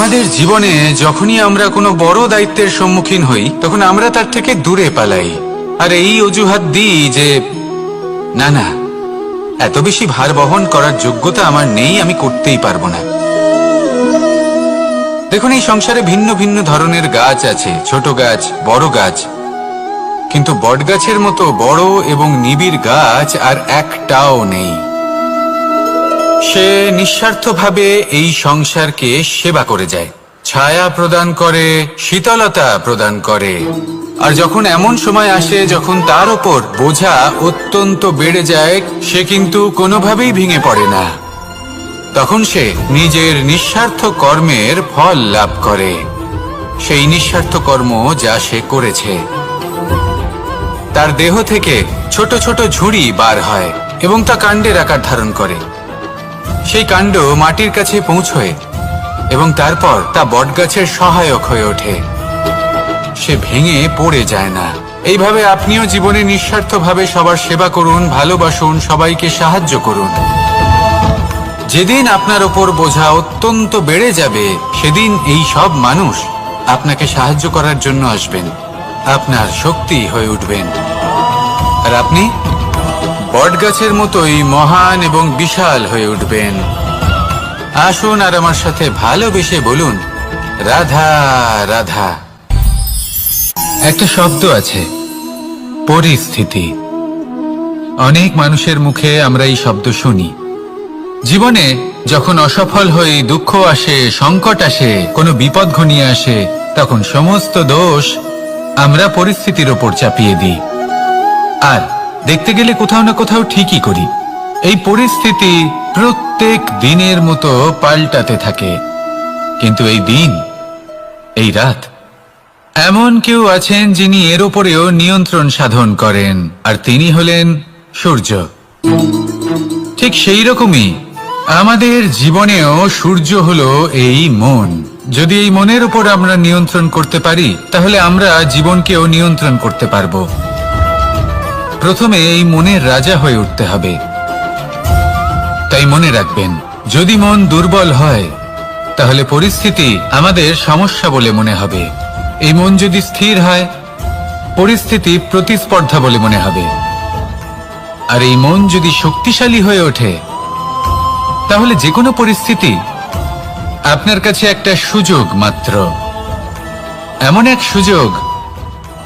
আমাদের জীবনে যখনই আমরা কোনো বড় দায়িত্বের সম্মুখীন হই তখন আমরা তার থেকে দূরে পালাই আর এই অজুহাত দিই যে না না, এত বেশি ভার বহন করার যোগ্যতা আমার নেই, আমি করতেই পারবো না। দেখুন, এই সংসারে ভিন্ন ভিন্ন ধরনের গাছ আছে, ছোট গাছ, বড় গাছ, কিন্তু বটগাছের মতো বড় এবং নিবিড় গাছ আর একটাও নেই। সে নিঃস্বার্থভাবে এই সংসারকে সেবা করে যায়, ছায়া প্রদান করে, শীতলতা প্রদান করে। আর যখন এমন সময় আসে যখন তার ওপর বোঝা অত্যন্ত বেড়ে যায়, সে কিন্তু কোনোভাবেই ভেঙে পড়ে না। তখন সে নিজের নিঃস্বার্থ কর্মের ফল লাভ করে, সেই নিঃস্বার্থ কর্ম যা সে করেছে। তার দেহ থেকে ছোট ছোট ঝুড়ি বার হয় এবং তা কাণ্ডের আকার ধারণ করে। সেই কাণ্ড মাটির কাছে পৌঁছয় এবং তারপর তা বটগাছের সহায়ক হয়ে ওঠে। সে ভেঙে পড়ে যায় না। এইভাবে আপনিও জীবনে নিঃস্বার্থভাবে সবার সেবা করুন, ভালোবাসুন, সবাইকে সাহায্য করুন। যেদিন আপনার ওপর বোঝা অত্যন্ত বেড়ে যাবে, সেদিন এই সব মানুষ আপনাকে সাহায্য করার জন্য আসবেন, আপনার শক্তি হয়ে উঠবেন। আর আপনি বটগাছের মতোই মহান এবং বিশাল হয়ে উঠবেন। আসুন আর আমার সাথে ভালোবেসে বলুন, রাধা রাধা। একটা শব্দ আছে, পরিস্থিতি। অনেক মানুষের মুখে আমরা এই শব্দ শুনি। জীবনে যখন অসফল হয়ে দুঃখ আসে, সংকট আসে, কোনো বিপদ ঘনিয়ে আসে, তখন সমস্ত দোষ আমরা পরিস্থিতির ওপর চাপিয়ে দিই। আর দেখতে গেলে কোথাও না কোথাও ঠিকই করি। এই পরিস্থিতি প্রত্যেক দিনের মতো পাল্টাতে থাকে, কিন্তু এই দিন, এই রাত, এমন কেউ আছেন যিনি এর ওপরেও নিয়ন্ত্রণ সাধন করেন, আর তিনি হলেন সূর্য। ঠিক সেই রকমই আমাদের জীবনেও সূর্য হলো এই মন। যদি এই মনের উপর আমরা নিয়ন্ত্রণ করতে পারি, তাহলে আমরা জীবনকেও নিয়ন্ত্রণ করতে পারবো। প্রথমে এই মনের রাজা হয়ে উঠতে হবে। তাই মনে রাখবেন, যদি মন দুর্বল হয় তাহলে পরিস্থিতি আমাদের সমস্যা বলে মনে হবে। এই মন যদি স্থির হয়, পরিস্থিতি প্রতিস্পর্ধা বলে মনে হবে। আর এই মন যদি শক্তিশালী হয়ে ওঠে, তাহলে যে কোনো পরিস্থিতি আপনার কাছে একটা সুযোগ মাত্র, এমন এক সুযোগ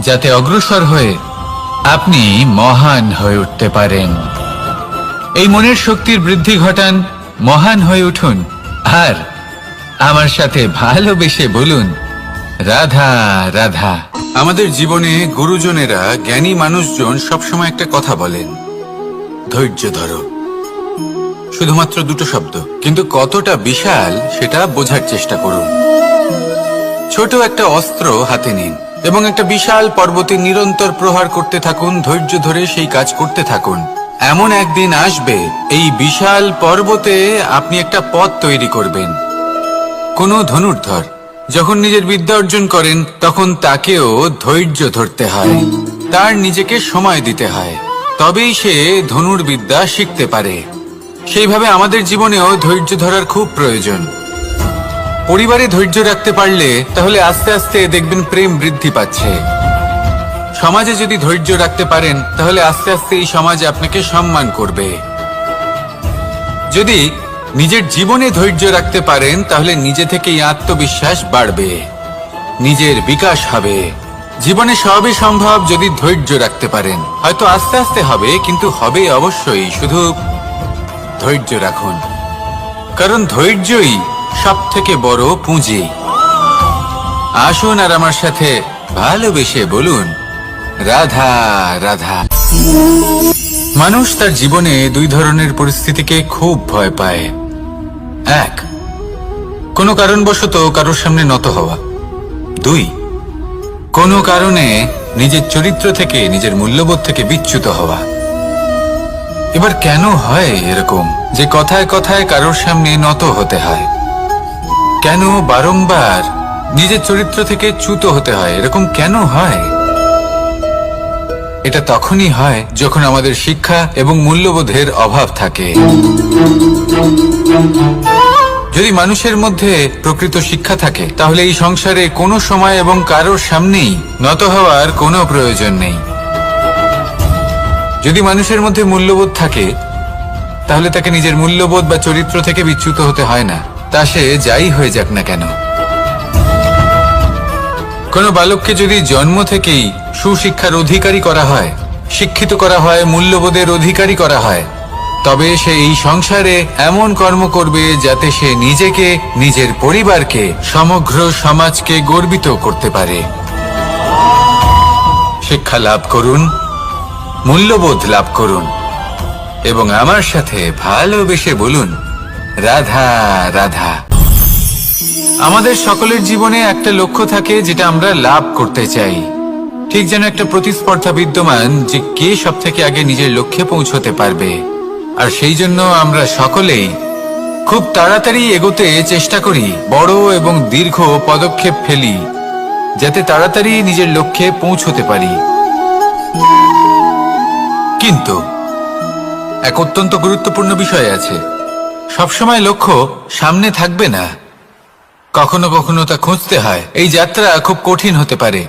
যাতে অগ্রসর হয়ে আপনি মহান হয়ে উঠতে পারেন। এই মনের শক্তির বৃদ্ধি ঘটান, মহান হয়ে উঠুন, আর আমার সাথে ভালোবেসে বলুন, রাধা রাধা। আমাদের জীবনে গুরুজনেরা, জ্ঞানী মানুষজন সবসময় একটা কথা বলেন, ধৈর্য ধরো। শুধুমাত্র দুটো শব্দ, কিন্তু কতটা বিশাল সেটা বোঝার চেষ্টা করুন। ছোট একটা অস্ত্র হাতে নিন এবং একটা বিশাল পর্বতে নিরন্তর প্রহার করতে থাকুন, ধৈর্য ধরে সেই কাজ করতে থাকুন। এমন একদিন আসবে, এই বিশাল পর্বতে আপনি একটা পথ তৈরি করবেন। কোনো ধনুর্ধর যখন নিজের বিদ্যা অর্জন করেন, তখন তাকেও ধৈর্য ধরতে হয়, তার নিজেকে সময় দিতে হয়, তবেই সে ধনুর্বিদ্যা শিখতে পারে। সেইভাবে আমাদের জীবনেও ধৈর্য ধরার খুব প্রয়োজন। পরিবারে ধৈর্য রাখতে পারলে তাহলে আস্তে আস্তে দেখবেন প্রেম বৃদ্ধি পাচ্ছে। সমাজে যদি ধৈর্য রাখতে পারেন, তাহলে আস্তে আস্তে এই সমাজ আপনাকে সম্মান করবে। যদি নিজের জীবনে ধৈর্য রাখতে পারেন, তাহলে নিজে থেকেই আত্মবিশ্বাস বাড়বে, নিজের বিকাশ হবে। জীবনে সবই সম্ভব যদি ধৈর্য রাখতে পারেন। হয়তো আস্তে আস্তে হবে, কিন্তু হবে অবশ্যই। শুধু ধৈর্য রাখুন, কারণ ধৈর্যই সব থেকে বড় পুঁজি। আসুন আর আমার সাথে ভালোবেসে বলুন, রাধা রাধা। মানুষ তার জীবনে দুই ধরনের পরিস্থিতিকে খুব ভয় পায়। এক, কোনো কারণবশত কারোর সামনে নত হওয়া। দুই, কোনো কারণে নিজের চরিত্র থেকে, নিজের মূল্যবোধ থেকে বিচ্যুত হওয়া। এবার কেন হয় এরকম যে কথায় কথায় কারোর সামনে নত হতে হয়? কেন বারংবার নিজের চরিত্র থেকে চ্যুত হতে হয়? এরকম কেন হয়? এটা তখনই হয় যখন আমাদের শিক্ষা এবং মূল্যবোধের অভাব থাকে। যদি মানুষের মধ্যে প্রকৃত শিক্ষা থাকে তাহলে এই সংসারে কোনো সময় এবং কারোর সামনেই নত হওয়ার কোনো প্রয়োজন নেই। যদি মানুষের মধ্যে মূল্যবোধ থাকে তাহলে তাকে নিজের মূল্যবোধ বা চরিত্র থেকে বিচ্যুত হতে হয় না, তা সে যাই হয়ে যাক না কেন। কোনো বালককে যদি জন্ম থেকেই সুশিক্ষার অধিকারী করা হয়, শিক্ষিত করা হয়, মূল্যবোধের অধিকারী করা হয়, তবে সে এই সংসারে এমন কর্ম করবে যাতে সে নিজেকে, নিজের পরিবারকে, সমগ্র সমাজকে গর্বিত করতে পারে। শিক্ষা লাভ করুন, মূল্যবোধ লাভ করুন এবং আমার সাথে ভালোবেসে বলুন, রাধা রাধা। আমাদের সকলের জীবনে একটা লক্ষ্য থাকে যেটা আমরা লাভ করতে চাই। ঠিক যেন একটা প্রতিস্পর্ধা বিদ্যমান যে কে সব থেকে আগে নিজের লক্ষ্যে পৌঁছতে পারবে। আর সেই জন্য আমরা সকলেই খুব তাড়াতাড়ি এগোতে চেষ্টা করি, বড় এবং দীর্ঘ পদক্ষেপ ফেলি যাতে তাড়াতাড়ি নিজের লক্ষ্যে পৌঁছতে পারি। কিন্তু এক অত্যন্ত গুরুত্বপূর্ণ বিষয় আছে, সবসময় লক্ষ্য সামনে থাকবে না, কখনো কখনো তা খুঁজতে হয়। এই যাত্রা খুব কঠিন হতে পারে,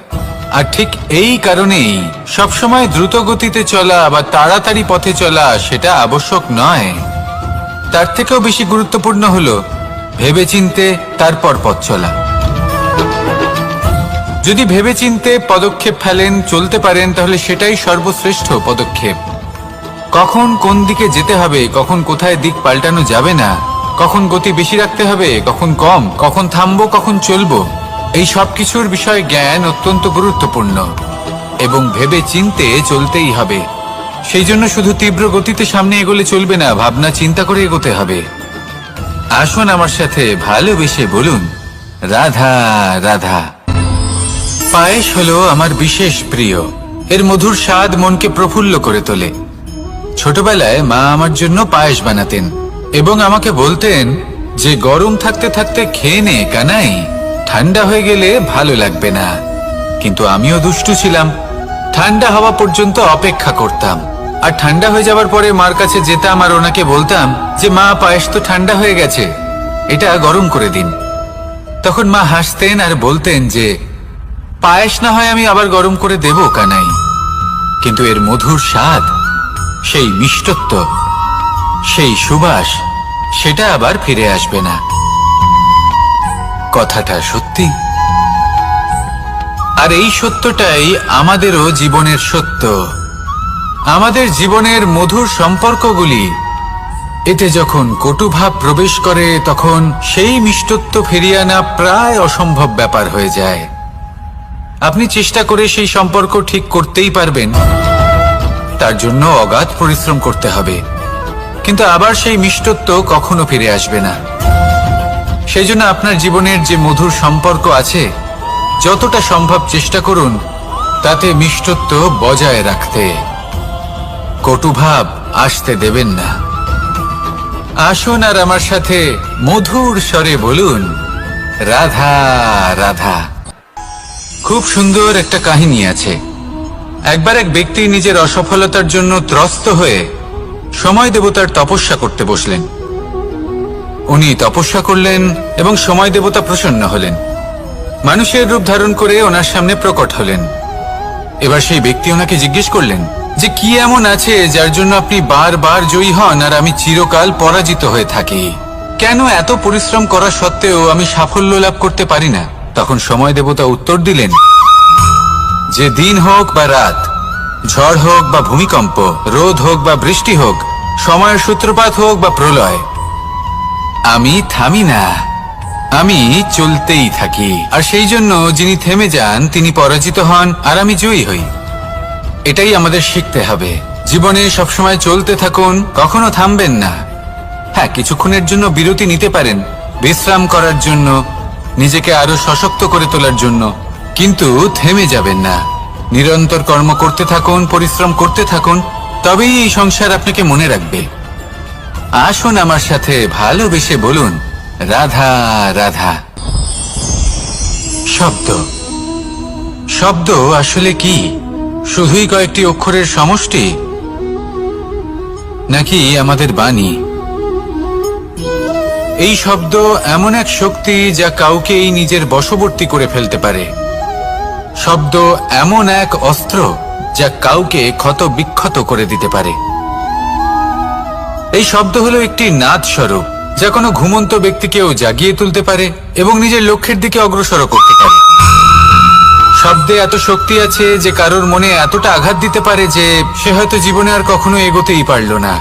আর ঠিক এই কারণেই সবসময় দ্রুত গতিতে চলা বা তাড়াতাড়ি পথে চলা সেটা আবশ্যক নয়। তার থেকেও বেশি গুরুত্বপূর্ণ হলো ভেবেচিন্তে তারপর পথ চলা। যদি ভেবেচিন্তে পদক্ষেপ ফেলেন, চলতে পারেন, তাহলে সেটাই সর্বশ্রেষ্ঠ পদক্ষেপ। কখন কোন দিকে যেতে হবে, কখন কোথায় দিক পাল্টানো যাবে না, কখন গতি বেশি রাখতে হবে, কখন কম, কখন থামবো, কখন চলবো, এই সব কিছুর বিষয়ে জ্ঞান অত্যন্ত গুরুত্বপূর্ণ এবং ভেবে চিন্তে চলতেই হবে। সেই জন্য শুধু তীব্র গতিতে সামনে এগোলে চলবে না, ভাবনা চিন্তা করে এগোতে হবে। আসুন আমার সাথে ভালোবেসে বলুন, রাধা রাধা। পায়েস হলো আমার বিশেষ প্রিয়। এর মধুর স্বাদ মনকে প্রফুল্ল করে তোলে। ছোটবেলায় মা আমার জন্য পায়েস বানাতেন এবং আমাকে বলতেন যে গরম থাকতে থাকতে খেয়ে নে কানাই, ঠান্ডা হয়ে গেলে ভালো লাগবে না। কিন্তু আমিও দুষ্টু ছিলাম, ঠান্ডা হওয়া পর্যন্ত অপেক্ষা করতাম, আর ঠান্ডা হয়ে যাবার পরে মার কাছে যেতাম আর ওনাকে বলতাম যে মা, পায়েস তো ঠান্ডা হয়ে গেছে, এটা গরম করে দিন। তখন মা হাসতেন আর বলতেন যে পায়েস না হয় আমি আবার গরম করে দেব কানাই, কিন্তু এর মধুর স্বাদ, সেই মিষ্টত্ব, সেই সুবাস, সেটা আবার ফিরে আসবে না। কথাটা সত্যি, আর এই সত্যটাই আমাদেরও জীবনের সত্য। আমাদের জীবনের মধুর সম্পর্কগুলি, এতে যখন কটুভাব প্রবেশ করে তখন সেই মিষ্টত্ব ফিরিয়ে আনা প্রায় অসম্ভব ব্যাপার হয়ে যায়। আপনি চেষ্টা করে সেই সম্পর্ক ঠিক করতেই পারবেন, তার জন্য অগাধ পরিশ্রম করতে হবে, কিন্তু আবার সেই মিষ্টত্ব কখনো ফিরে আসবে না। সেই জন্য আপনার জীবনের যে মধুর সম্পর্ক আছে, যতটা সম্ভব চেষ্টা করুন তাতে মিষ্টত্ব বজায় রাখতে। কটুভাব আসতে দেবেন না। আসুন আর আমার সাথে মধুর স্বরে বলুন, রাধা রাধা। খুব সুন্দর একটা কাহিনী আছে। একবার এক ব্যক্তি নিজের অসফলতার জন্য ত্রস্ত হয়ে সময় দেবতার তপস্যা করতে বসলেন। উনি তপস্যা করলেন এবং সময় দেবতা প্রসন্ন হলেন, মানুষের রূপ ধারণ করে ওনার সামনে প্রকট হলেন। এবার সেই ব্যক্তি ওনাকে জিজ্ঞেস করলেন যে কি এমন আছে যার জন্য আপনি বারবার জয়ী হন আর আমি চিরকাল পরাজিত হয়ে থাকি? কেন এত পরিশ্রম করা সত্ত্বেও আমি সাফল্য লাভ করতে পারি না? তখন সময় দেবতা উত্তর দিলেন যে দিন হোক বা রাত, ঝড় হোক বা ভূমিকম্প, রোদ হোক বা বৃষ্টি হোক, সময়ের সূত্রপাত হোক বা প্রলয়, আমি থামি না, আমি চলতেই থাকি। আর সেই জন্য যিনি থেমে যান তিনি পরাজিত হন আর আমি জয়ী হই। এটাই আমাদের শিখতে হবে। জীবনে সবসময় চলতে থাকুন, কখনো থামবেন না। হ্যাঁ, কিছুক্ষণের জন্য বিরতি নিতে পারেন, বিশ্রাম করার জন্য, নিজেকে আরো সশক্ত করে তোলার জন্য, কিন্তু থেমে যাবেন না। নিরন্তর কর্ম করতে থাকুন, পরিশ্রম করতে থাকুন, তবেই এই সংসার আপনাকে মনে রাখবে। আসুন আমার সাথে ভালোবেসে বলুন, রাধা রাধা। শব্দ, শব্দ আসলে কি? শুধুই কয়েকটি অক্ষরের সমষ্টি, নাকি আমাদের বাণী? এই শব্দ এমন এক শক্তি যা কাউকে এই নিজের বশবর্তী করে ফেলতে পারে। শব্দ এমন এক অস্ত্র যা কাউকে ক্ষত বিক্ষত করে দিতে পারে। এই শব্দ হলো একটি নাদ স্বরূপ যা কোনো ঘুমন্ত ব্যক্তিকেও জাগিয়ে তুলতে পারে এবং নিজের লক্ষ্যের দিকে অগ্রসর করতে পারে। শব্দে এত শক্তি আছে যে কারোর মনে এতটা আঘাত দিতে পারে যে সে হয়তো জীবনে আর কখনো এগোতেই পারল না।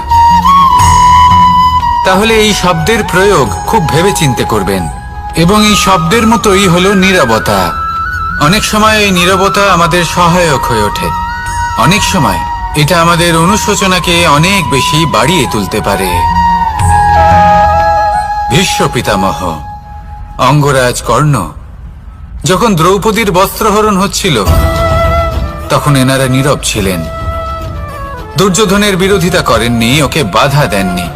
তাহলে এই শব্দের প্রয়োগ খুব ভেবেচিন্তে করবেন। এবং এই শব্দের মতোই হলো নীরবতা। অনেক সময় এই নীরবতা আমাদের সহায়ক হয়ে ওঠে। অনেক সময় এটা আমাদের অনুশোচনাকে অনেক বেশি বাড়িয়ে তুলতে পারে। ভীষ্ম পিতামহ, অঙ্গরাজ কর্ণ যখন দ্রৌপদীর বস্ত্রহরণ হচ্ছিল তখন এনারা নীরব ছিলেন। দুর্যোধনের বিরোধিতা করেননি, ওকে বাধা দেননি।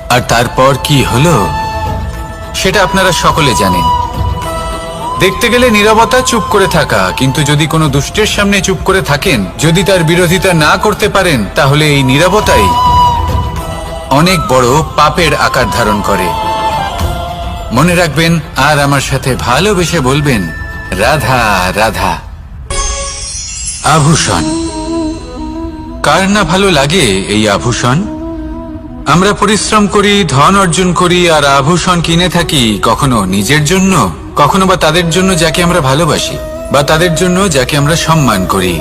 আর তারপর কি হলো সেটা আপনারা সকলে জানেন। দেখতে গেলে নীরবতা চুপ করে থাকা, কিন্তু যদি কোনো দুষ্টের সামনে চুপ করে থাকেন, যদি তার বিরোধিতা না করতে পারেন, তাহলে এই নীরবতাই অনেক বড় পাপের আকার ধারণ করে। মনে রাখবেন আর আমার সাথে ভালোবেসে বলবেন, রাধা রাধা। আভূষণ। কার না ভালো লাগে এই আভূষণ? আমরা পরিশ্রম করি, ধন অর্জন করি আর আভূষণ কিনে থাকি, কখনো নিজের জন্য, কখনো বা তাদের জন্য যাকে আমরা ভালোবাসি, বা তাদের জন্য যাকে আমরা সম্মান করি।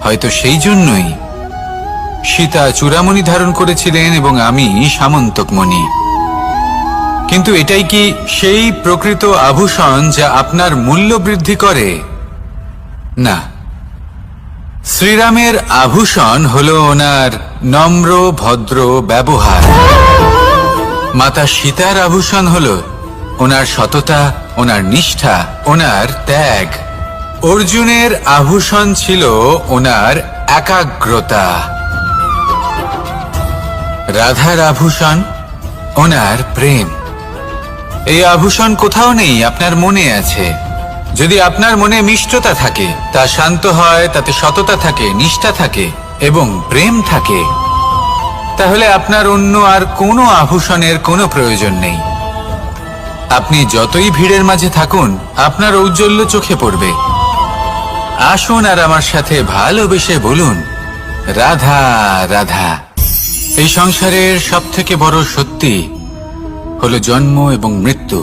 হয়তো সেই জন্যই সীতা চূড়ামণি ধারণ করেছিলেন এবং আমি সামন্তকমণি। কিন্তু এটাই কি সেই প্রকৃত আভূষণ যা আপনার মূল্য বৃদ্ধি করে? না। শ্রীরামের আভূষণ হলো ওনার নম্র ভদ্র ব্যবহার। মাতা সীতার আভূষণ হলো ওনার সততা, ওনার নিষ্ঠা, ওনার ত্যাগ। অর্জুনের আভূষণ ছিল ওনার একাগ্রতা। রাধার আভূষণ ওনার প্রেম। এই আভূষণ কোথাও নেই, আপনার মনে আছে। যদি আপনার মনে মিষ্টতা থাকে, তা শান্ত হয়, তাতে সততা থাকে, নিষ্ঠা থাকে এবং প্রেম থাকে, তাহলে আপনার অন্য আর কোনো আভূষণের কোনো প্রয়োজন নেই। আপনি যতই ভিড়ের মাঝে থাকুন, আপনার ঔজ্জ্বল্য চোখে পড়বে। আসুন আর আমার সাথে ভালোবেসে বলুন, রাধা রাধা। এই সংসারের সবথেকে বড় সত্যি হলো জন্ম এবং মৃত্যু,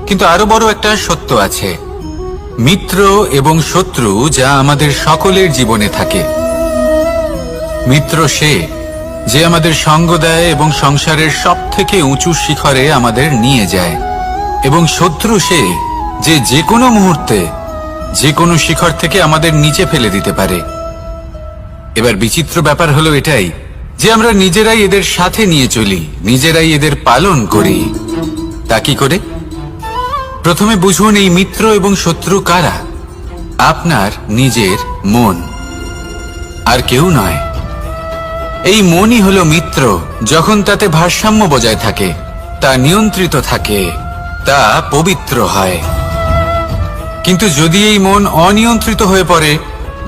কিন্তু আরো বড় একটা সত্য আছে, মিত্র এবং শত্রু, যা আমাদের সকলের জীবনে থাকে। মিত্র সে যে আমাদের সঙ্গ দেয় এবং সংসারের সবথেকে উঁচু শিখরে আমাদের নিয়ে যায়, এবং শত্রু সে যে যে কোনো মুহূর্তে যে কোনো শিখর থেকে আমাদের নিচে ফেলে দিতে পারে। এবার বিচিত্র ব্যাপার হলো এটাই যে আমরা নিজেরাই এদের সাথে নিয়ে চলি, নিজেরাই এদের পালন করি। তা কি করে? প্রথমে বুঝুন এই মিত্র এবং শত্রু কারা। আপনার নিজের মন, আর কেউ নয়। এই মনই হলো মিত্র যখন তাতে ভারসাম্য বজায় থাকে, তা নিয়ন্ত্রিত থাকে, তা পবিত্র হয়। কিন্তু যদি এই মন অনিয়ন্ত্রিত হয়ে পড়ে,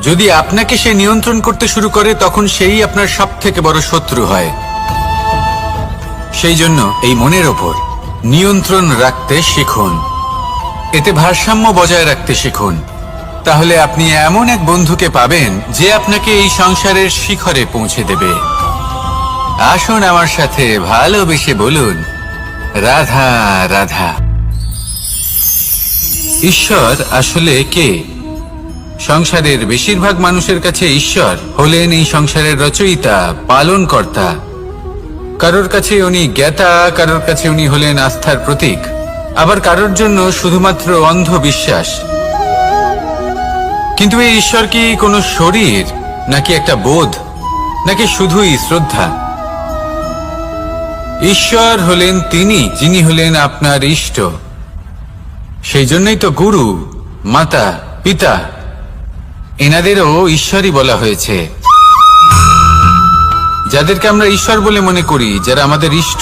যদি আপনাকে সে নিয়ন্ত্রণ করতে শুরু করে, তখন সেই আপনার সবথেকে বড় শত্রু হয়। সেই জন্য এই মনের ওপর নিয়ন্ত্রণ রাখতে শিখুন, এতে ভারসাম্য বজায় রাখতে শিখুন। তাহলে আপনি এমন এক বন্ধুকে পাবেন যে আপনাকে এই সংসারের শিখরে পৌঁছে দেবে। আসুন আমার সাথে ভালোবেসে বলুন, রাধা রাধা। ঈশ্বর আসলে কে? সংসারের বেশিরভাগ মানুষের কাছে ঈশ্বর হলেন এই সংসারের রচয়িতা, পালনকর্তা। কারোর কাছে উনি জ্ঞাতা, কারোর কাছে উনি হলেন আস্থার প্রতীক, আবার কারোর জন্য শুধুমাত্র অন্ধ বিশ্বাস। কিন্তু এই ঈশ্বর কি কোনো শরীর, নাকি একটা বোধ, নাকি শুধুই শ্রদ্ধা? ঈশ্বর হলেন তিনি যিনি হলেন আপনার ইষ্ট। সেই জন্যই তো গুরু, মাতা, পিতা এনাদেরও ঈশ্বরই বলা হয়েছে। যাদেরকে আমরা ঈশ্বর বলে মনে করি, যারা আমাদের ইষ্ট,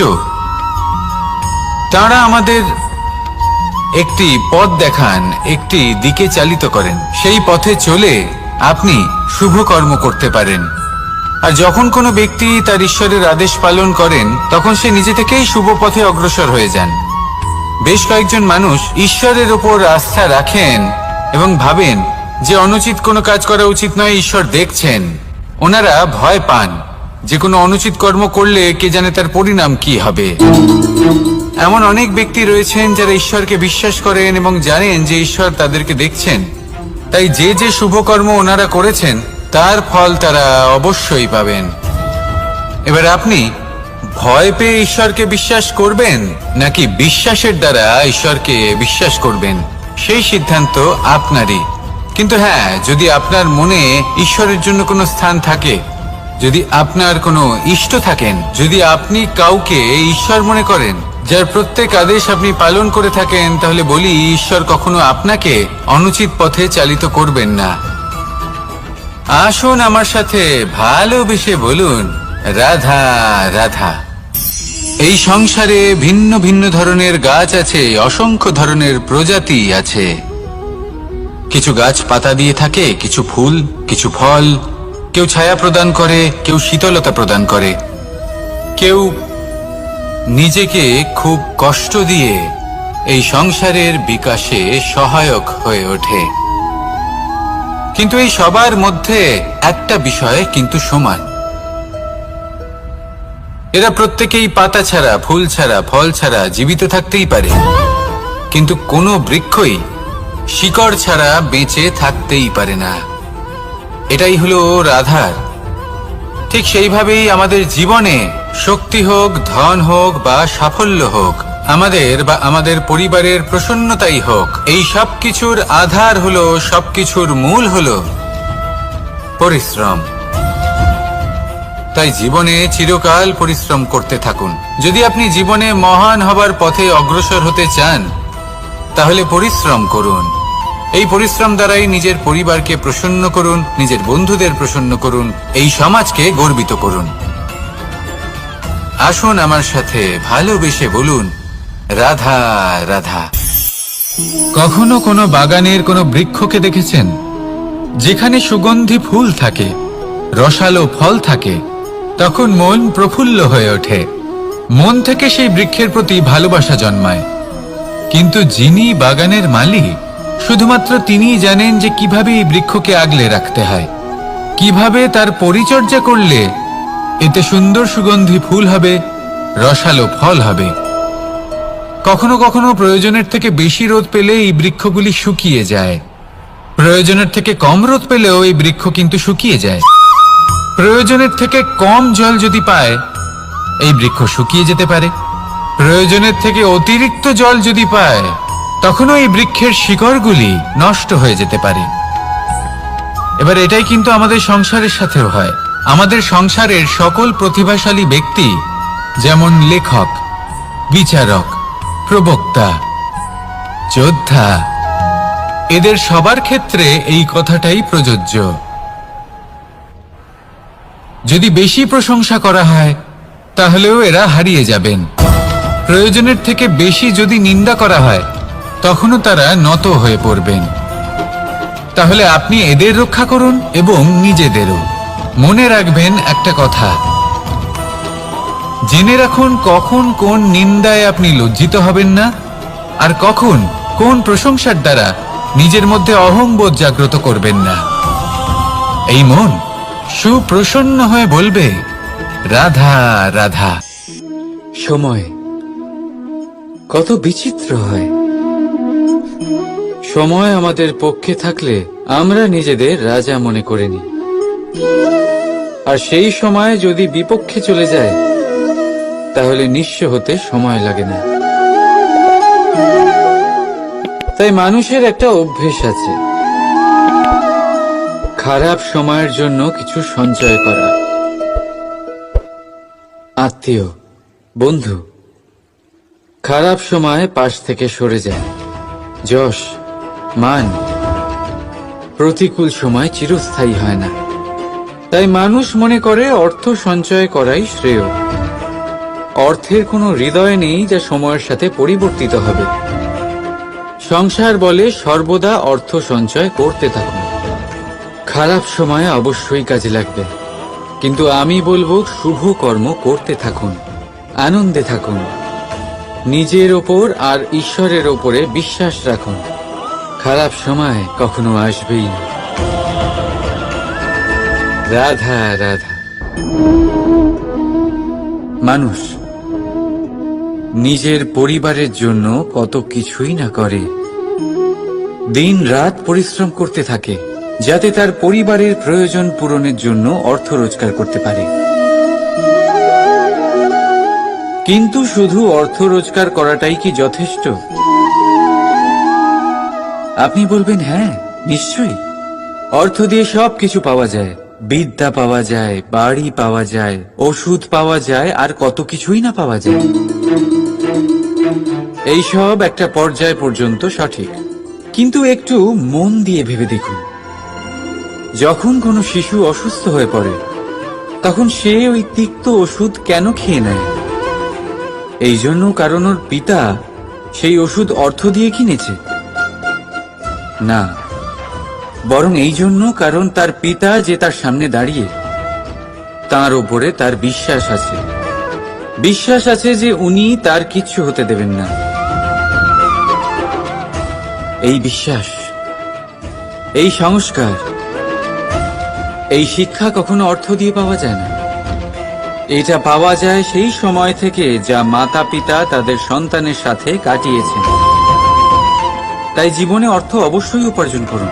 তারা আমাদের একটি পথ দেখান, একটি দিকে চালিত করেন। সেই পথে চলে আপনি শুভ কর্ম করতে পারেন। আর যখন কোনো ব্যক্তি তার ঈশ্বরের আদেশ পালন করেন তখন সে নিজে থেকেই শুভ পথে অগ্রসর হয়ে যান। বেশ কয়েকজন মানুষ ঈশ্বরের ওপর আস্থা রাখেন এবং ভাবেন যে অনুচিত কোনো কাজ করা উচিত নয়, ঈশ্বর দেখছেন। ওনারা ভয় পান যে কোনো অনুচিত কর্ম করলে কে জানে তার পরিণাম কি হবে। এমন অনেক ব্যক্তি রয়েছেন যারা ঈশ্বরকে বিশ্বাস করেন এবং জানেন যে ঈশ্বর তাদেরকে দেখছেন, তাই যে যে শুভ কর্ম ওনারা করেছেন তার ফল তারা অবশ্যই পাবেন। এবার আপনি ভয় পেয়ে ঈশ্বরকে বিশ্বাস করবেন নাকি বিশ্বাসের দ্বারা ঈশ্বরকে বিশ্বাস করবেন, সেই সিদ্ধান্ত আপনারই। কিন্তু হ্যাঁ, যদি আপনার মনে ঈশ্বরের জন্য কোনো স্থান থাকে, যদি আপনার কোনো ইষ্ট থাকেন, যদি আপনি কাউকে ঈশ্বর মনে করেন যার প্রত্যেক আদেশ আপনি পালন করে থাকেন, তাহলে বলি ঈশ্বর কখনো আপনাকে অনুচিত পথে চালিত করবেন না। আসুন আমার সাথে ভালোবেসে বলুন, রাধা রাধা। এই সংসারে ভিন্ন ভিন্ন ধরনের গাছ আছে, অসংখ্য ধরনের প্রজাতি আছে। কিছু গাছ পাতা দিয়ে থাকে, কিছু ফুল, কিছু ফল। কেউ ছায়া প্রদান করে, কেউ শীতলতা প্রদান করে, কেউ নিজেকে খুব কষ্ট দিয়ে এই সংসারের বিকাশে সহায়ক হয়ে ওঠে। কিন্তু এই সবার মধ্যে একটা বিষয় কিন্তু সমান, এরা প্রত্যেকেই পাতা ছাড়া, ফুল ছাড়া, ফল ছাড়া জীবিত থাকতেই পারে, কিন্তু কোনো বৃক্ষই শিকড় ছাড়া বেঁচে থাকতেই পারে না। এটাই হলো রাধার। ঠিক সেইভাবেই আমাদের জীবনে শক্তি হোক, ধন হোক বা সাফল্য হোক, আমাদের বা আমাদের পরিবারের প্রসন্নতাই হোক, এই সব কিছুর আধার হলো, সবকিছুর মূল হলো পরিশ্রম। তাই জীবনে চিরকাল পরিশ্রম করতে থাকুন। যদি আপনি জীবনে মহান হবার পথে অগ্রসর হতে চান, তাহলে পরিশ্রম করুন। এই পরিশ্রম দ্বারাই নিজের পরিবারকে প্রসন্ন করুন, নিজের বন্ধুদের প্রসন্ন করুন, এই সমাজকে গর্বিত করুন। আসুন আমার সাথে ভালোবেসে বলুন, রাধা রাধা। কখনো কোনো বাগানের কোনো বৃক্ষকে দেখেছেন যেখানে সুগন্ধি ফুল থাকে, রসালো ফল থাকে? তখন মন প্রফুল্ল হয়ে ওঠে, মন থেকে সেই বৃক্ষের প্রতি ভালোবাসা জন্মায়। কিন্তু যিনি বাগানের মালিক, শুধুমাত্র তিনিই জানেন যে কিভাবে এই বৃক্ষকে আগলে রাখতে হয়, কিভাবে তার পরিচর্যা করলে এতে সুন্দর সুগন্ধি ফুল হবে, রসালো ফল হবে। কখনো কখনো প্রয়োজনের থেকে বেশি রোদ পেলে এই বৃক্ষগুলি শুকিয়ে যায়, প্রয়োজনের থেকে কম রোদ পেলেও এই বৃক্ষ কিন্তু শুকিয়ে যায়। প্রয়োজনের থেকে কম জল যদি পায়, এই বৃক্ষ শুকিয়ে যেতে পারে। প্রয়োজনের থেকে অতিরিক্ত জল যদি পায়, তখনও এই বৃক্ষের শিকড়গুলি নষ্ট হয়ে যেতে পারে। এবার এটাই কিন্তু আমাদের সংসারের সাথেও হয়। আমাদের সংসারের সকল প্রতিভাশালী ব্যক্তি, যেমন লেখক, বিচারক, প্রবক্তা, যোদ্ধা, এদের সবার ক্ষেত্রে এই কথাটাই প্রযোজ্য। যদি বেশি প্রশংসা করা হয়, তাহলেও এরা হারিয়ে যাবেন। প্রয়োজনের থেকে বেশি যদি নিন্দা করা হয়, তখনও তারা নত হয়ে পড়বেন। তাহলে আপনি এদের রক্ষা করুন এবং নিজেদেরও। মনে রাখবেন একটা কথা, জেনে রাখুন কখন কোন নিন্দায় আপনি লজ্জিত হবেন না, আর কখন কোন প্রশংসার দ্বারা নিজের মধ্যে অহংবোধ জাগ্রত করবেন না। এই মন সুপ্রসন্ন হয়ে বলবে, রাধা রাধা। সময় কত বিচিত্র হয়। সময় আমাদের পক্ষে থাকলে আমরা নিজেদের রাজা মনে করে নিই, আর সেই সময় যদি বিপক্ষে চলে যায়, তাহলে নিঃস্ব হতে সময় লাগে না। তাই মানুষের একটা অভ্যেস আছে, খারাপ সময়ের জন্য কিছু সঞ্চয় করা। আত্মীয়, বন্ধু খারাপ সময় পাশ থেকে সরে যায়। যশ, মান প্রতিকূল সময় চিরস্থায়ী হয় না। তাই মানুষ মনে করে অর্থ সঞ্চয় করাই শ্রেয়। অর্থের কোনো হৃদয় নেই যা সময়ের সাথে পরিবর্তিত হবে। সংসার বলে সর্বদা অর্থ সঞ্চয় করতে থাকুন। খারাপ সময় অবশ্যই কাজে লাগবে, কিন্তু আমি বলবো শুভ কর্ম করতে থাকুন, আনন্দে থাকুন, নিজের ওপর আর ঈশ্বরের ওপরে বিশ্বাস রাখুন। খারাপ সময় কখনো আসবেই না। রাধা রাধা। মানুষ নিজের পরিবারের জন্য কত কিছুই না করে, দিন রাত পরিশ্রম করতে থাকে যাতে তার পরিবারের প্রয়োজন পূরণের জন্য অর্থ রোজগার করতে পারে। কিন্তু শুধু অর্থ রোজগার করাটাই কি যথেষ্ট? আপনি বলবেন হ্যাঁ, নিশ্চয়ই। অর্থ দিয়ে সবকিছু পাওয়া যায়, বিদ্যা পাওয়া যায়, বাড়ি পাওয়া যায়, ওষুধ পাওয়া যায়, আর কত কিছুই না পাওয়া যায়। এই সব একটা পর্যায় পর্যন্ত সঠিক, কিন্তু একটু মন দিয়ে ভেবে দেখুন, যখন কোনো শিশু অসুস্থ হয়ে পড়ে তখন সে ওই তিক্ত ওষুধ কেন খেয়ে নেয়? এই জন্য কারণ ওর পিতা সেই ওষুধ অর্থ দিয়ে কিনেছে? না, বরং এই জন্য কারণ তার পিতা যে তার সামনে দাঁড়িয়ে, তার ওপরে তার বিশ্বাস আছে। বিশ্বাস আছে যে উনি তার কিচ্ছু হতে দেবেন না। এই বিশ্বাস, এই সংস্কার, এই শিক্ষা কখনো অর্থ দিয়ে পাওয়া যায় না। এটা পাওয়া যায় সেই সময় থেকে যা মাতা পিতা তাদের সন্তানের সাথে কাটিয়েছেন। তাই জীবনে অর্থ অবশ্যই উপার্জন করুন,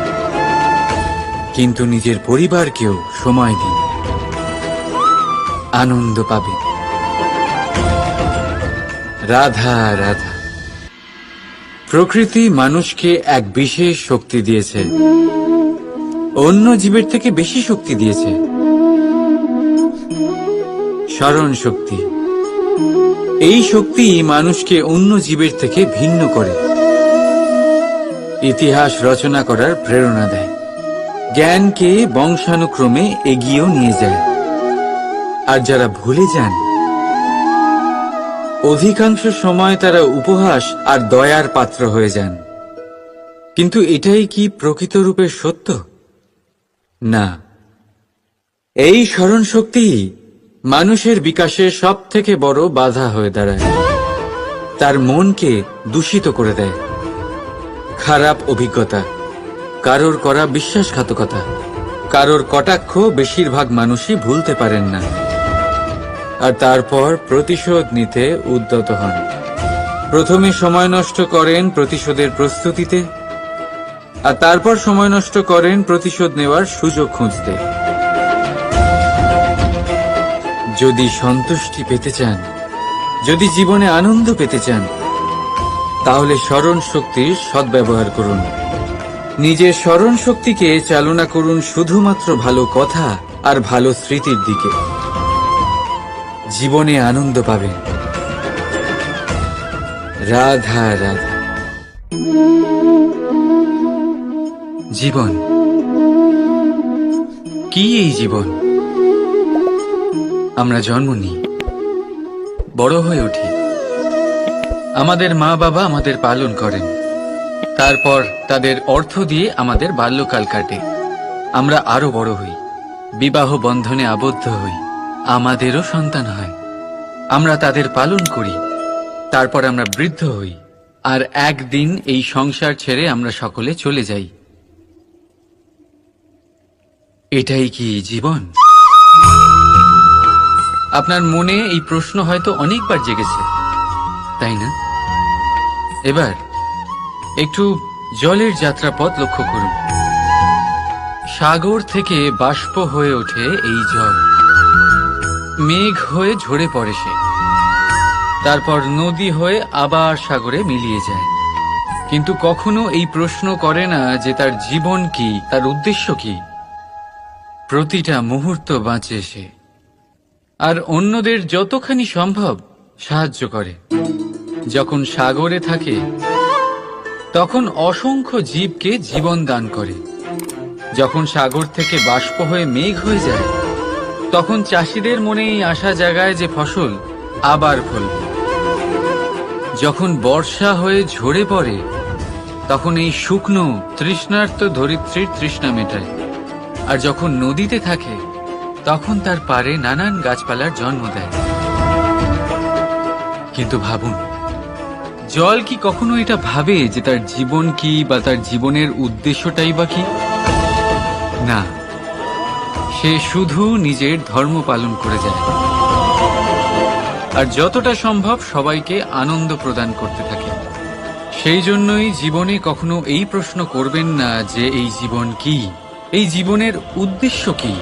কিন্তু নিজের পরিবারকেও সময় দিন, আনন্দ পাবেন। রাধা রাধা। প্রকৃতি মানুষকে এক বিশেষ শক্তি দিয়েছে, অন্য জীবের থেকে বেশি শক্তি দিয়েছে, স্মরণ শক্তি। এই শক্তি মানুষকে অন্য জীবের থেকে ভিন্ন করে, ইতিহাস রচনা করার প্রেরণা দেয়, জ্ঞানকে বংশানুক্রমে এগিয়েও নিয়ে যায়। আর যারা ভুলে যান, অধিকাংশ সময় তারা উপহাস আর দয়ার পাত্র হয়ে যান। কিন্তু এটাই কি প্রকৃত রূপে সত্য? না। এই স্মরণ শক্তি মানুষের বিকাশের সব থেকে বড় বাধা হয়ে দাঁড়ায়, তার মনকে দূষিত করে দেয়। খারাপ অভিজ্ঞতা, কারোর করা বিশ্বাসঘাতকতা, কারোর কটাক্ষ বেশিরভাগ মানুষই ভুলতে পারেন না, আর তারপর প্রতিশোধ নিতে উদ্যত হন। প্রথমে সময় নষ্ট করেন প্রতিশোধের প্রস্তুতিতে, আর তারপর সময় নষ্ট করেন প্রতিশোধ নেওয়ার সুযোগ খুঁজতে। যদি সন্তুষ্টি পেতে চান, যদি জীবনে আনন্দ পেতে চান, তাহলে স্মরণ শক্তির সদ্ব্যবহার করুন। নিজের স্মরণ শক্তিকে চালনা করুন শুধুমাত্র ভালো কথা আর ভালো স্মৃতির দিকে। জীবনে আনন্দ পাবেন। রাধা রাধা। জীবন কি? এই জীবন আমরা জন্ম নিই, বড় হয়ে উঠি, আমাদের মা বাবা আমাদের পালন করেন, তারপর তাদের অর্থ দিয়ে আমাদের বাল্যকাল কাটে, আমরা আরো বড় হই, বিবাহ বন্ধনে আবদ্ধ হই, আমাদেরও সন্তান হয়, আমরা তাদের পালন করি, তারপর আমরা বৃদ্ধ হই, আর একদিন এই সংসার ছেড়ে আমরা সকলে চলে যাই। এটাই কি জীবন? আপনার মনে এই প্রশ্ন হয়তো অনেকবার জেগেছে, তাই না? এবার একটু জলের যাত্রাপথ লক্ষ্য করুন। সাগর থেকে বাষ্প হয়ে ওঠে এই জল, মেঘ হয়ে ঝরে পড়ে সে, তারপর নদী হয়ে আবার সাগরে মিলিয়ে যায়। কিন্তু কখনো এই প্রশ্ন করে না যে তার জীবন কি, তার উদ্দেশ্য কি। প্রতিটা মুহূর্ত বাঁচে সে, আর অন্যদের যতখানি সম্ভব সাহায্য করে। যখন সাগরে থাকে তখন অসংখ্য জীবকে জীবন দান করে। যখন সাগর থেকে বাষ্প হয়ে মেঘ হয়ে যায় তখন চাষিদের মনে এই আশা জাগায় যে ফসল আবার ফলবে। যখন বর্ষা হয়ে ঝরে পড়ে তখন এই শুকনো তৃষ্ণার্ত ধরিত্রীর তৃষ্ণা মেটায়। আর যখন নদীতে থাকে তখন তার পারে নানান গাছপালার জন্ম দেয়। কিন্তু ভাবুন, জল কি কখনো এটা ভাবে যে তার জীবন কি বা তার জীবনের উদ্দেশ্যটাই বা কি? না, সে শুধু নিজের ধর্ম পালন করে যায় আর যতটা সম্ভব সবাইকে আনন্দ প্রদান করতে থাকে। সেই জন্যই জীবনে কখনো এই প্রশ্ন করবেন না যে এই জীবন কি, এই জীবনের উদ্দেশ্য কি।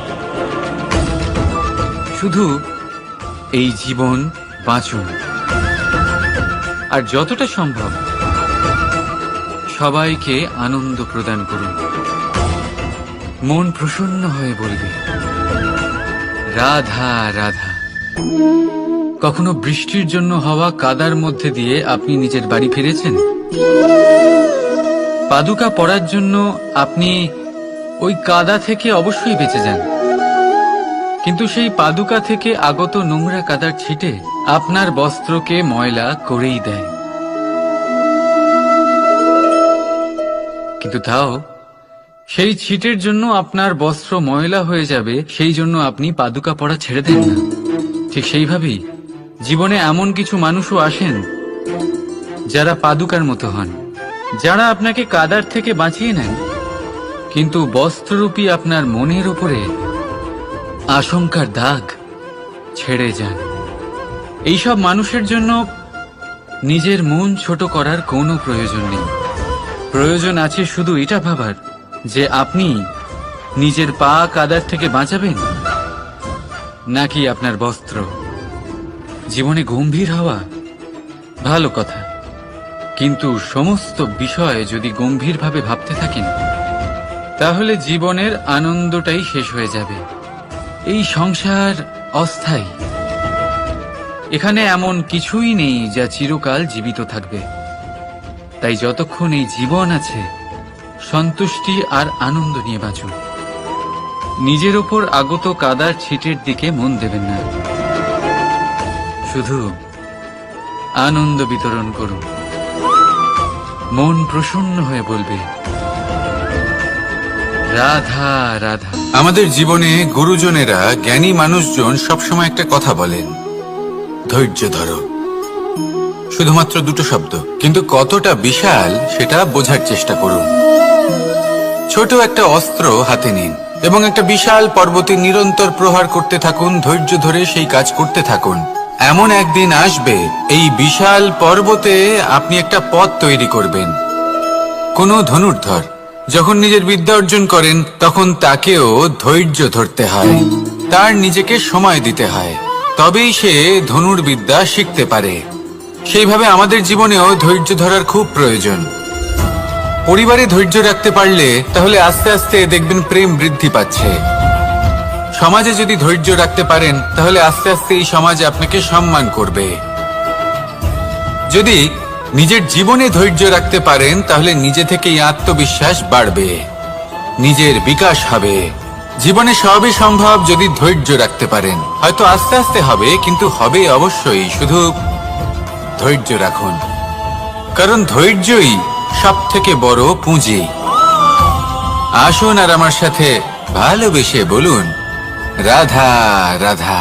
শুধু এই জীবন বাঁচুন আর যতটা সম্ভব সবাইকে আনন্দ প্রদান করুন। মন প্রসন্ন হয়ে বলবে রাধা রাধা। কখনো বৃষ্টির জন্য হওয়া কাদার মধ্যে দিয়ে আপনি নিজের বাড়ি ফিরেছেন? পাদুকা পরার জন্য আপনি ওই কাদা থেকে অবশ্যই বেঁচে যান, কিন্তু সেই পাদুকা থেকে আগত নোংরা কাদার ছিটে আপনার বস্ত্রকে ময়লা করেই দেয়। কিন্তু তাও সেই ছিটের জন্য আপনার বস্ত্র ময়লা হয়ে যাবে, সেই জন্য আপনি পাদুকা পরা ছেড়ে দেন না। ঠিক সেইভাবেই জীবনে এমন কিছু মানুষও আসেন যারা পাদুকার মতো হন, যারা আপনাকে কাদার থেকে বাঁচিয়ে নেন, কিন্তু বস্ত্ররূপী আপনার মনের উপরে আশঙ্কার দাগ ছেড়ে যান। এইসব মানুষের জন্য নিজের মন ছোট করার কোনো প্রয়োজন নেই। প্রয়োজন আছে শুধু এটা ভাবার যে আপনি নিজের পা কাদার থেকে বাঁচাবেন নাকি আপনার বস্ত্র। জীবনে গম্ভীর হওয়া ভালো কথা, কিন্তু সমস্ত বিষয় যদি গম্ভীরভাবে ভাবতে থাকেন তাহলে জীবনের আনন্দটাই শেষ হয়ে যাবে। এই সংসার অস্থায়ী, এখানে এমন কিছুই নেই যা চিরকাল জীবিত থাকবে। তাই যতক্ষণ এই জীবন আছে সন্তুষ্টি আর আনন্দ নিয়ে বাঁচুন। নিজের ওপর আগত কাদার ছিটের দিকে মন দেবেন না, শুধু আনন্দ বিতরণ করুন। মন প্রসন্ন হয়ে বলবে রাধা রাধা। আমাদের জীবনে গুরুজনেরা, জ্ঞানী মানুষজন সবসময় একটা কথা বলেন, ধৈর্য ধরো। শুধুমাত্র দুটো শব্দ, কিন্তু কতটা বিশাল সেটা বোঝার চেষ্টা করুন। ছোট একটা অস্ত্র হাতে নিন এবং একটা বিশাল পর্বতে নিরন্তর প্রহার করতে থাকুন। ধৈর্য ধরে সেই কাজ করতে থাকুন। এমন একদিন আসবে এই বিশাল পর্বতে আপনি একটা পথ তৈরি করবেন। কোনো ধনুর্ধর যখন নিজের বিদ্যা অর্জন করেন তখন তাকেও ধৈর্য ধরতে হয়, তার নিজেকে সময় দিতে হয়, তবেই সে ধনুর্বিদ্যা শিখতে পারে। সেইভাবে আমাদের জীবনেও ধৈর্য ধরার খুব প্রয়োজন। পরিবারে ধৈর্য রাখতে পারলে তাহলে আস্তে আস্তে দেখবেন প্রেম বৃদ্ধি পাচ্ছে। সমাজে যদি ধৈর্য রাখতে পারেন তাহলে আস্তে আস্তে এই সমাজ আপনাকে সম্মান করবে। যদি নিজের জীবনে ধৈর্য রাখতে পারেন তাহলে নিজে থেকেই আত্মবিশ্বাস বাড়বে, নিজের বিকাশ হবে। জীবনে সবই সম্ভব যদি ধৈর্য রাখতে পারেন। হয়তো আস্তে আস্তে হবে, কিন্তু হবে অবশ্যই। শুধু ধৈর্য রাখুন, কারণ ধৈর্যই সব থেকে বড় পুঁজি। আসুন আর আমার সাথে ভালোবেসে বলুন রাধা রাধা।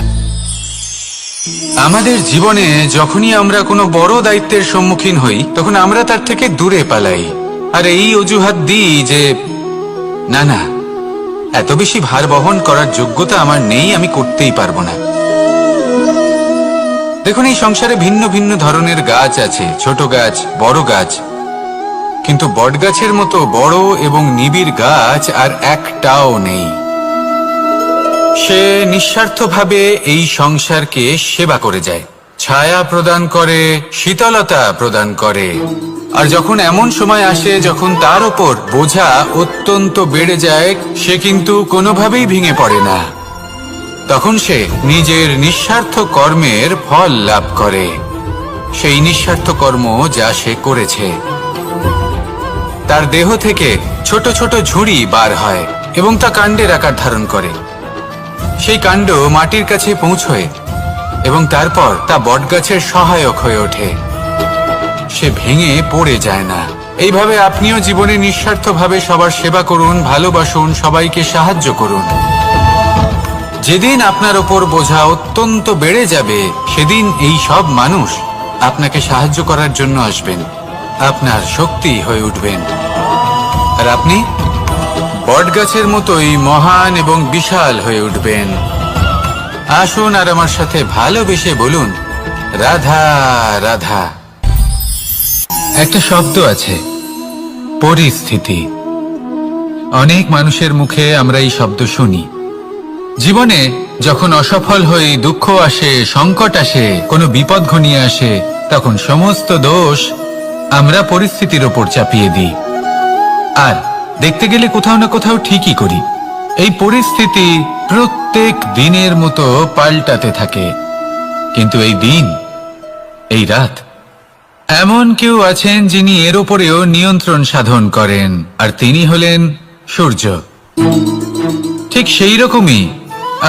আমাদের জীবনে যখনই আমরা কোনো বড় দায়িত্বের সম্মুখীন হই তখন আমরা তার থেকে দূরে পালাই আর এই অজুহাত দিই যে না না, এত বেশি ভার বহন করার যোগ্যতা আমার নেই, আমি করতেই পারবো না। দেখুন, এই সংসারে ভিন্ন ভিন্ন ধরনের গাছ আছে, ছোট গাছ, বড় গাছ, কিন্তু বটগাছের মতো বড় এবং নিবিড় গাছ আর একটাও নেই। সে নিঃস্বার্থভাবে এই সংসারকে সেবা করে যায়, ছায়া প্রদান করে, শীতলতা প্রদান করে। আর যখন এমন সময় আসে যখন তার ওপর বোঝা অত্যন্ত বেড়ে যায়, সে কিন্তু কোনোভাবেই ভেঙে পড়ে না। তখন সে নিজের নিঃস্বার্থ কর্মের ফল লাভ করে, সেই নিঃস্বার্থ কর্ম যা সে করেছে। তার দেহ থেকে ছোট ছোট ঝুড়ি বার হয় এবং তা কাণ্ডের আকার ধারণ করে। সেই কাণ্ড মাটির কাছে পৌঁছয় এবং তারপর তা বটগাছের সহায়ক হয়ে ওঠে। সে ভেঙে পড়ে যায় না। এইভাবে আপনিও জীবনে নিঃস্বার্থভাবে সবার সেবা করুন, ভালোবাসুন, সবাইকে সাহায্য করুন। যেদিন আপনার ওপর বোঝা অত্যন্ত বেড়ে যাবে সেদিন এই সব মানুষ আপনাকে সাহায্য করার জন্য আসবেন, আপনার শক্তি হয়ে উঠবেন, আর আপনি বটগাছের মতোই মহান এবং বিশাল হয়ে উঠবেন। আসুন আর আমার সাথে ভালোবেসে বলুন, রাধা রাধা। একটা শব্দ আছে, পরিস্থিতি। অনেক মানুষের মুখে আমরা এই শব্দ শুনি। জীবনে যখন অসফল হই, দুঃখ আসে, সংকট আসে, কোনো বিপদ ঘনিয়ে আসে, তখন সমস্ত দোষ আমরা পরিস্থিতির ওপর চাপিয়ে দিই। আর দেখতে গেলে কোথাও না কোথাও ঠিকই করি। এই পরিস্থিতি প্রত্যেক দিনের মতো পাল্টাতে থাকে, কিন্তু এই দিন, এই রাত, এমন কেউ আছেন যিনি এর উপরেও নিয়ন্ত্রণ সাধন করেন, আর তিনি হলেন সূর্য। ঠিক সেই রকমই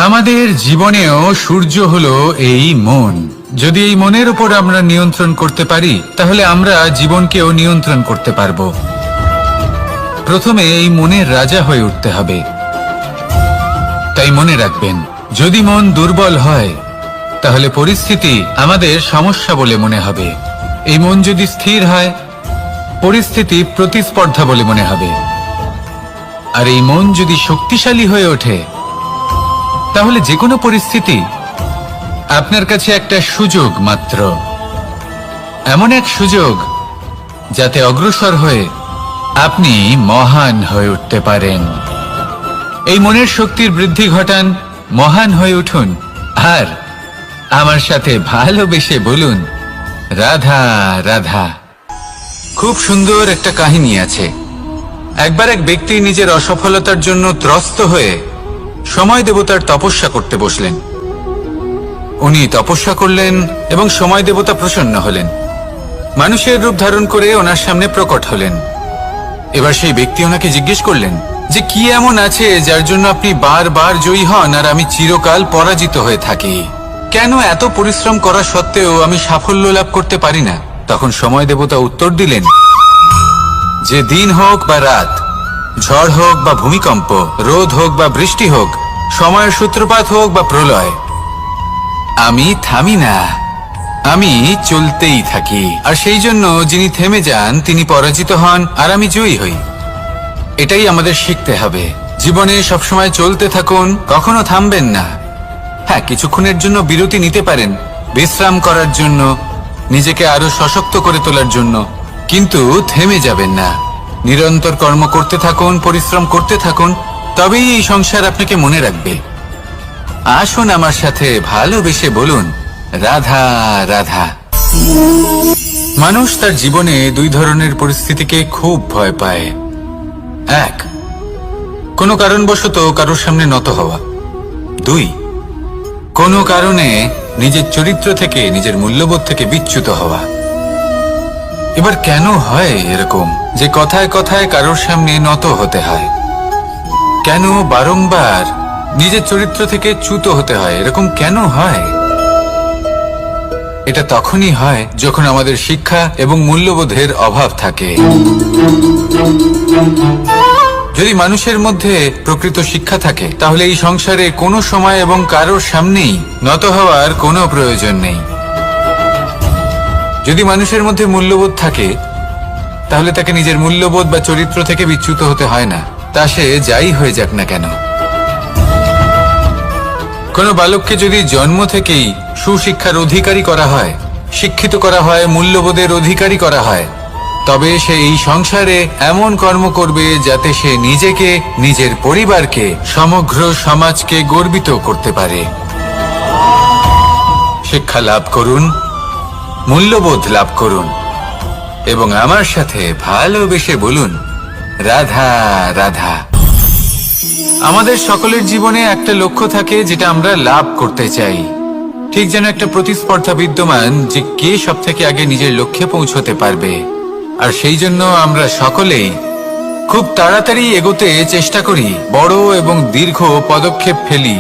আমাদের জীবনেও সূর্য হলো এই মন। যদি এই মনের উপর আমরা নিয়ন্ত্রণ করতে পারি, তাহলে আমরা জীবনকেও নিয়ন্ত্রণ করতে পারবো। প্রথমে এই মনের রাজা হয়ে উঠতে হবে। তাই মনে রাখবেন, যদি মন দুর্বল হয় তাহলে পরিস্থিতি আমাদের সমস্যা বলে মনে হবে। এই মন যদি স্থির হয়, পরিস্থিতি প্রতিস্পর্ধা বলে মনে হবে। আর এই মন যদি শক্তিশালী হয়ে ওঠে, তাহলে যে কোনো পরিস্থিতি আপনার কাছে একটা সুযোগ মাত্র, এমন এক সুযোগ যাতে অগ্রসর হয়ে আপনি মহান হয়ে উঠতে পারেন। এই মনের শক্তির বৃদ্ধি ঘটান, মহান হয়ে উঠুন, আর আমার সাথে ভালোবেসে বলুন, রাধা রাধা। খুব সুন্দর একটা কাহিনী আছে। একবার এক ব্যক্তি নিজের অসফলতার জন্য ত্রস্ত হয়ে সময় দেবতার তপস্যা করতে বসলেন। উনি তপস্যা করলেন এবং সময় দেবতা প্রসন্ন হলেন, মানুষের রূপ ধারণ করে ওনার সামনে প্রকট হলেন। এবার সেই ব্যক্তি ওনাকে জিজ্ঞেস করলেন যে কি এমন আছে যার জন্য আপনি বারবার জয়ী হন আর আমি চিরকাল পরাজিত হয়ে থাকি? কেন এত পরিশ্রম করা সত্ত্বেও আমি সাফল্য লাভ করতে পারি না? তখন সময় দেবতা উত্তর দিলেন যে দিন হোক বা রাত, ঝড় হোক বা ভূমিকম্প, রোদ হোক বা বৃষ্টি হোক, সময়ের সূত্রপাত হোক বা প্রলয়, আমি থামি না, আমি চলতেই থাকি। আর সেই জন্য যিনি থেমে যান তিনি পরাজিত হন আর আমি জয়ী হই। এটাই আমাদের শিখতে হবে। জীবনে সবসময় চলতে থাকুন, কখনো থামবেন না। হ্যাঁ, কিছুক্ষণের জন্য বিরতি নিতে পারেন, বিশ্রাম করার জন্য, নিজেকে আরো সশক্ত করে তোলার জন্য, কিন্তু থেমে যাবেন না। নিরন্তর কর্ম করতে থাকুন, পরিশ্রম করতে থাকুন, তবেই এই সংসার আপনাকে মনে রাখবে। আসুন আমার সাথে ভালোবেসে বলুন, রাধা রাধা। মানুষ তার জীবনে দুই ধরনের পরিস্থিতিকে খুব ভয় পায়। এক, কোনো কারণবশত কারোর সামনে নত হওয়া। দুই, কোনো কারণে নিজের চরিত্র থেকে, নিজের মূল্যবোধ থেকে বিচ্যুত হওয়া। এবার কেন হয় এরকম যে কথায় কথায় কারোর সামনে নত হতে হয়? কেন বারংবার নিজের চরিত্র থেকে চ্যুত হতে হয়? এরকম কেন হয়? এটা তখনই হয় যখন আমাদের শিক্ষা এবং মূল্যবোধের অভাব থাকে। যদি মানুষের মধ্যে প্রকৃত শিক্ষা থাকে, তাহলে এই সংসারে কোনো সময় এবং কারোর সামনেই নত হওয়ার কোনো প্রয়োজন নেই। যদি মানুষের মধ্যে মূল্যবোধ থাকে, তাহলে তাকে নিজের মূল্যবোধ বা চরিত্র থেকে বিচ্যুত হতে হয় না, তা সে যাই হয়ে যাক না কেন। কোনো বালককে যদি জন্ম থেকেই সুশিক্ষার অধিকারী করা হয়, শিক্ষিত করা হয়, মূল্যবোধের অধিকারী করা হয়, তবে সে এই সংসারে এমন কর্ম করবে যাতে সে নিজেকে, নিজের পরিবারকে, সমগ্র সমাজকে গর্বিত করতে পারে। শিক্ষা লাভ করুন, মূল্যবোধ লাভ করুন, এবং আমার সাথে ভালোবেসে বলুন, রাধা রাধা। আমাদের সকলের জীবনে একটা লক্ষ্য থাকে যেটা আমরা লাভ করতে চাই। ঠিক যেন একটা প্রতিস্পর্ধা বিদ্যমান যে কে সব থেকে আগে নিজের লক্ষ্যে পৌঁছতে পারবে। আর সেই জন্য আমরা সকলেই খুব তাড়াতাড়ি এগোতে চেষ্টা করি, বড় এবং দীর্ঘ পদক্ষেপ ফেলি,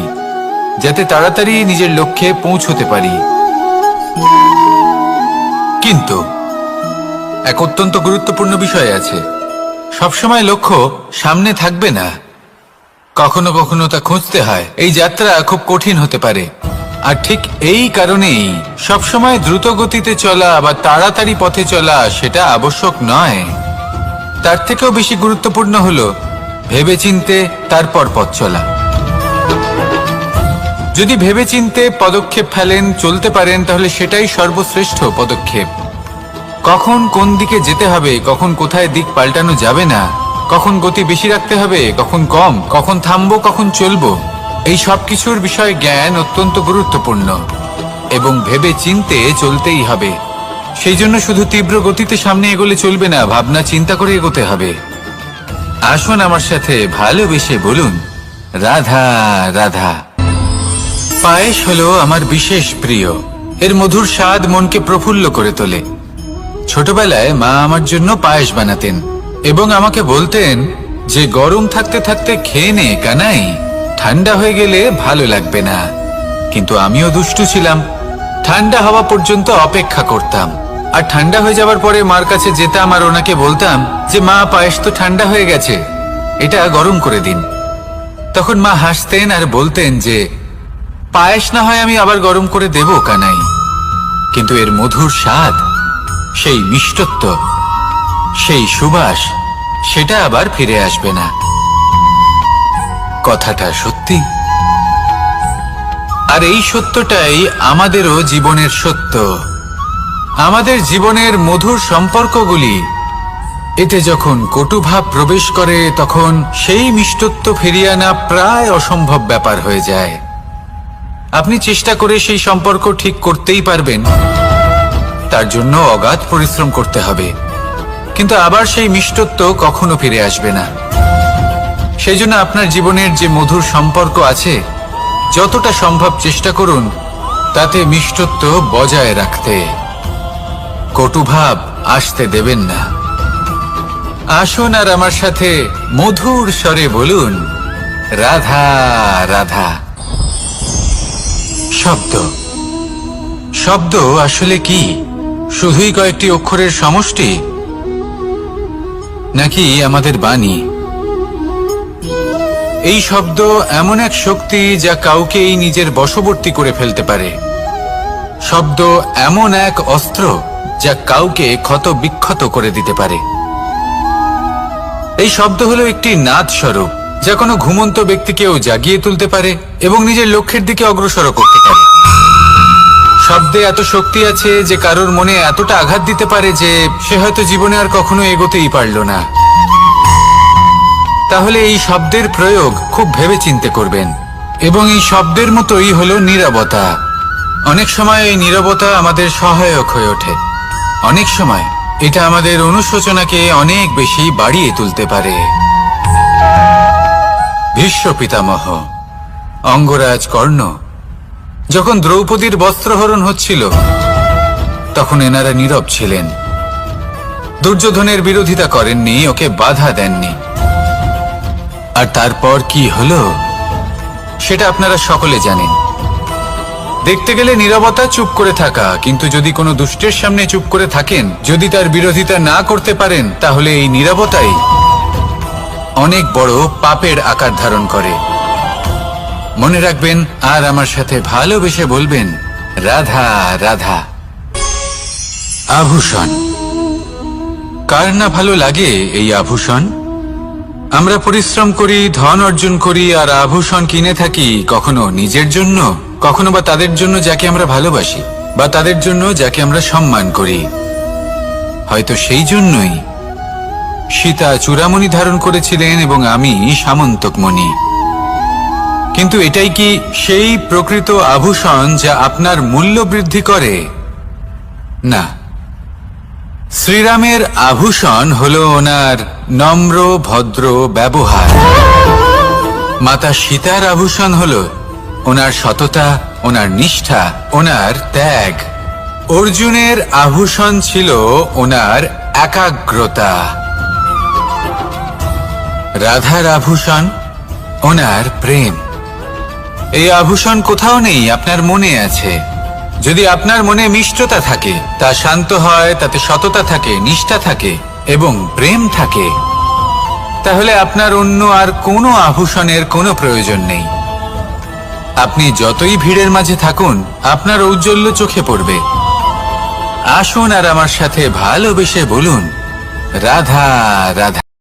যাতে তাড়াতাড়ি নিজের লক্ষ্যে পৌঁছতে পারি। কিন্তু এক অত্যন্ত গুরুত্বপূর্ণ বিষয় আছে, সবসময় লক্ষ্য সামনে থাকবে না। কখনো কখনো তা খুঁজতে হয়। এই যাত্রা খুব কঠিন হতে পারে, আর ঠিক এই কারণেই সবসময় দ্রুত গতিতে চলা বা তাড়াতাড়ি পথে চলা সেটা আবশ্যক নয়। তার থেকেও বেশি গুরুত্বপূর্ণ হলো ভেবেচিন্তে তারপর পথ চলা। যদি ভেবেচিন্তে পদক্ষেপ ফেলেন, চলতে পারেন, তাহলে সেটাই সর্বশ্রেষ্ঠ পদক্ষেপ। কখন কোন দিকে যেতে হবে, কখন কোথায় দিক পাল্টানো যাবে না, কখন গতি বেশি রাখতে হবে, কখন কম, কখন থামবো, কখন চলবো, এই সব কিছুর বিষয়ে জ্ঞান অত্যন্ত গুরুত্বপূর্ণ এবং ভেবে চিন্তে চলতেই হবে। সেই জন্য শুধু তীব্র গতিতে সামনে এগোলে চলবে না, ভাবনা চিন্তা করে এগোতে হবে। আসুন আমার সাথে ভালোবেসে বলুন, রাধা রাধা। পায়েস হলো আমার বিশেষ প্রিয়। এর মধুর স্বাদ মনকে প্রফুল্ল করে তোলে। ছোটবেলায় মা আমার জন্য পায়েস বানাতেন এবং আমাকে বলতেন যে গরম থাকতে থাকতে খেয়ে নে কানাই, ঠান্ডা হয়ে গেলে ভালো লাগবে না। কিন্তু আমিও দুষ্টু ছিলাম, ঠান্ডা হওয়া পর্যন্ত অপেক্ষা করতাম, আর ঠান্ডা হয়ে যাওয়ার পরে মার কাছে যেতাম আর ওনাকে বলতাম যে মা, পায়েস তো ঠান্ডা হয়ে গেছে, এটা গরম করে দিন। তখন মা হাসতেন আর বলতেন যে পায়েস না হয় আমি আবার গরম করে দেব কানাই, কিন্তু এর মধুর স্বাদ, সেই মিষ্টত্ব, সেই সুবাস, সেটা আবার ফিরে আসবে না। কথাটা সত্যি, আর এই সত্যটাই আমাদেরও জীবনের সত্য। আমাদের জীবনের মধুর সম্পর্কগুলি, এতে যখন কটুভাব প্রবেশ করে তখন সেই মিষ্টত্ব ফিরিয়ে আনা প্রায় অসম্ভব ব্যাপার হয়ে যায়। আপনি চেষ্টা করে সেই সম্পর্ক ঠিক করতেই পারবেন, তার জন্য অগাধ পরিশ্রম করতে হবে, কিন্তু আবার সেই মিষ্টত্ব কখনো ফিরে আসবে না। সেই জন্য আপনার জীবনের যে মধুর সম্পর্ক আছে, যতটা সম্ভব চেষ্টা করুন তাতে মিষ্টত্ব বজায় রাখতে। কটুভাব আসতে দেবেন না। আসুন আর আমার সাথে মধুর স্বরে বলুন, রাধা রাধা। শব্দ, শব্দ আসলে কি? শুধুই কয়েকটি অক্ষরের সমষ্টি, নাকি আমাদের বাণী? এই শব্দ এমন এক শক্তি যা কাউকেই নিজের বশবর্তী করে ফেলতে পারে। শব্দ এমন এক অস্ত্র যা কাউকে ক্ষত বিক্ষত করে দিতে পারে। এই শব্দ হলো একটি নাদ স্বরূপ যা কোনো ঘুমন্ত ব্যক্তিকেও জাগিয়ে তুলতে পারে এবং নিজের লক্ষ্যের দিকে অগ্রসর করতে পারে। শব্দে এত শক্তি আছে যে কারোর মনে এতটা আঘাত দিতে পারে যে সে হয়তো জীবনে আর কখনো এগোতেই পারল না। তাহলে এই শব্দের প্রয়োগ খুব ভেবেচিন্তে করবেন। এবং এই শব্দের মতোই হলো নীরবতা। অনেক সময় এই নীরবতা আমাদের সহায়ক হয়ে ওঠে, অনেক সময় এটা আমাদের অনুশোচনাকে অনেক বেশি বাড়িয়ে তুলতে পারে। ভীষ্ম পিতামহ, অঙ্গরাজ কর্ণ, যখন দ্রৌপদীর বস্ত্রহরণ হচ্ছিল তখন এনারা নীরব ছিলেন। দুর্যোধনের বিরোধিতা করেননি, ওকে বাধা দেননি। আর তারপর কি হলো সেটা আপনারা সকলে জানেন। দেখতে গেলে নীরবতা চুপ করে থাকা, কিন্তু যদি কোনো দুষ্টের সামনে চুপ করে থাকেন, যদি তার বিরোধিতা না করতে পারেন, তাহলে এই নীরবতাই অনেক বড় পাপের আকার ধারণ করে। মনে রাখবেন আর আমার সাথে ভালোবেসে বলবেন, রাধা রাধা। আভূষণ, কার না ভালো লাগে এই আভূষণ? আমরা পরিশ্রম করি, ধন অর্জন করি আর আভূষণ কিনে থাকি, কখনো নিজের জন্য, কখনো বা তাদের জন্য যাকে আমরা ভালোবাসি, বা তাদের জন্য যাকে আমরা সম্মান করি। হয়তো সেই জন্যই সীতা চূড়ামণি ধারণ করেছিলেন এবং আমি সামন্তকমণি। কিন্তু এটাই কি সেই প্রকৃত আভূষণ যা আপনার মূল্য বৃদ্ধি করে? না। শ্রীরামের আভূষণ হলো ওনার নম্র ভদ্র ব্যবহার। মাতা সীতার আভূষণ হলো ওনার সততা, ওনার নিষ্ঠা, ওনার ত্যাগ। অর্জুনের আভূষণ ছিল ওনার একাগ্রতা। রাধার আভূষণ ওনার প্রেম। এই আভূষণ কোথাও নেই, আপনার মনে আছে। যদি আপনার মনে মিষ্টতা থাকে, তা শান্ত হয়, তাতে সততা থাকে, নিষ্ঠা থাকে এবং প্রেম থাকে, তাহলে আপনার অন্য আর কোনো আভূষণের কোনো প্রয়োজন নেই। আপনি যতই ভিড়ের মাঝে থাকুন, আপনার ঔজ্জ্বল্য চোখে পড়বে। আসুন আর আমার সাথে ভালোবেসে বলুন, রাধা রাধা।